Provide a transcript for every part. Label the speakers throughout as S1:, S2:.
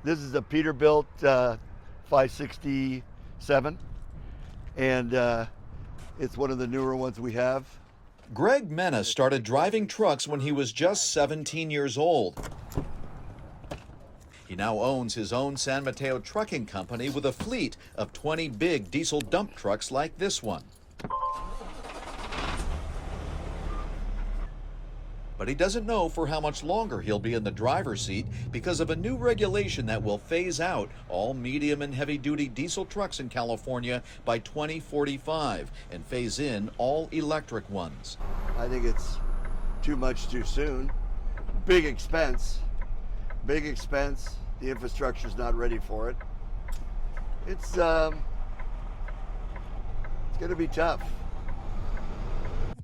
S1: This is a Peterbilt 567, and it's one of the newer ones we have.
S2: Greg Mena started driving trucks when he was just 17 years old. He now owns his own San Mateo trucking company with a fleet of 20 big diesel dump trucks like this one. But he doesn't know for how much longer he'll be in the driver's seat because of a new regulation that will phase out all medium and heavy-duty diesel trucks in California by 2045 and phase in all electric ones.
S1: I think it's too much too soon. Big expense. Big expense. The infrastructure's not ready for it. It's going to be tough.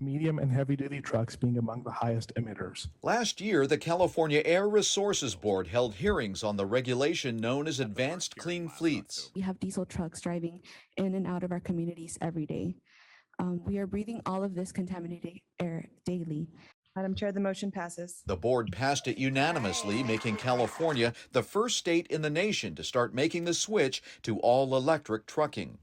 S3: Medium and heavy-duty trucks being among the highest emitters.
S2: Last year, the California Air Resources Board held hearings on the regulation known as Advanced Clean Fleets.
S4: We have diesel trucks driving in and out of our communities every day. We are breathing all of this contaminated air daily.
S5: Madam Chair, the motion passes.
S2: The board passed it unanimously, making California the first state in the nation to start making the switch to all-electric trucking.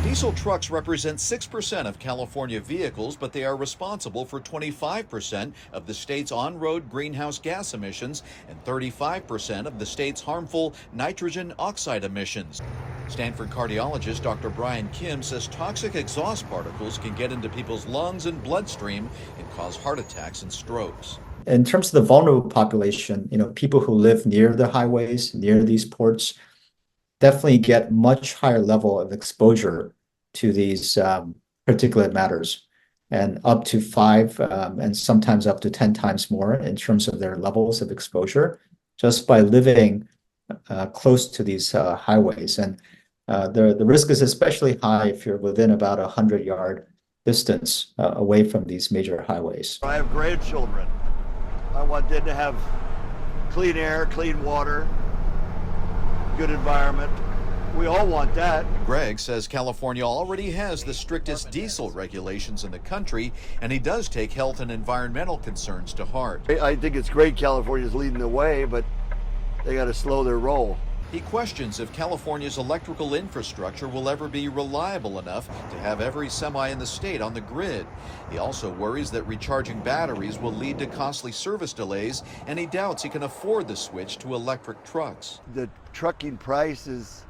S2: Diesel trucks represent 6% of California vehicles, but they are responsible for 25% of the state's on-road greenhouse gas emissions and 35% of the state's harmful nitrogen oxide emissions. Stanford cardiologist Dr. Brian Kim says toxic exhaust particles can get into people's lungs and bloodstream and cause heart attacks and strokes.
S6: In terms of the vulnerable population, people who live near the highways, near these ports, definitely get much higher level of exposure to these particulate matters, and up to 5 and sometimes up to 10 times more in terms of their levels of exposure just by living close to these highways. And the risk is especially high if you're within about 100-yard distance away from these major highways.
S1: I have grandchildren. I want them to have clean air, clean water, good environment. We all want that.
S2: Greg says California already has the strictest diesel regulations in the country, and he does take health and environmental concerns to heart.
S1: I think it's great California's leading the way, but they got to slow their roll.
S2: He questions if California's electrical infrastructure will ever be reliable enough to have every semi in the state on the grid. He also worries that recharging batteries will lead to costly service delays, and he doubts he can afford the switch to electric trucks.
S1: The trucking prices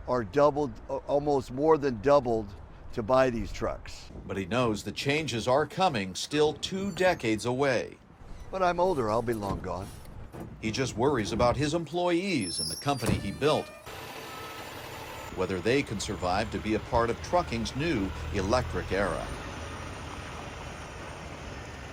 S1: are doubled, almost more than doubled, to buy these trucks.
S2: But he knows the changes are coming, still 2 decades away.
S1: But I'm older, I'll be long gone.
S2: He just worries about his employees and the company he built, whether they can survive to be a part of trucking's new electric era.